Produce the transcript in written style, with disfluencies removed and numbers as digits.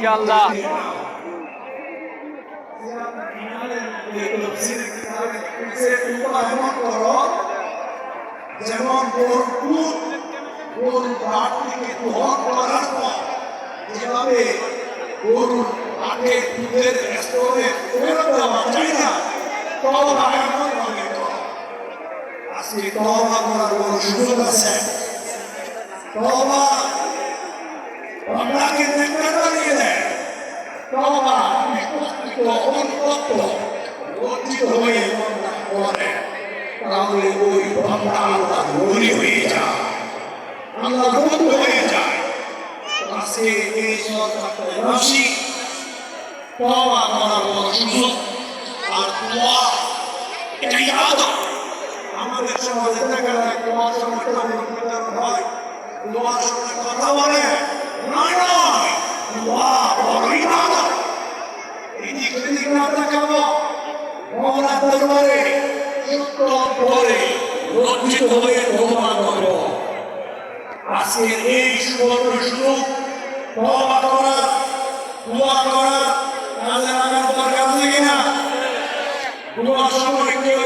ইনশাআল্লাহ যেমন গরুর হাট থেকে দহন করার পর যেভাবে গরুর হাটে দুধের স্তরে ফেরত দেওয়া যায় না, তওবা এমন ভাবে করো। আজকে তওবা করার বড় সুযোগ আছে। তওবা আপনাকে নেককার বানিয়ে দেয়। তওবা নিষ্পত্তিত অনুতপ্ত লজ্জিত হয়ে বান্দা করে, তাহলে ওই বান্দা আল্লাহর ওলি হয়ে যায়, আল্লাহর বন্ধু হয়ে যায়। আজকে এই সরকারবাসী তওবা করার বড় সুযোগ। আর দোয়া এটা ইবাদত। আমাদের সমাজে দেখা যায় দোয়ার সময় হয়, দোয়ার সময় কথা বলে নয়, দোয়া বড় ইবাদত। এদিক সেদিক না তাকাবো, মওলার দরবারে সত্য করে লজ্জিত হয়ে তওবা করো। আজকের এই সুবর্ণ সুযোগ তওবা করা, দোয়া করা, কাজে লাগার দরকার আছে কিনা? দোয়ার সময় কেউ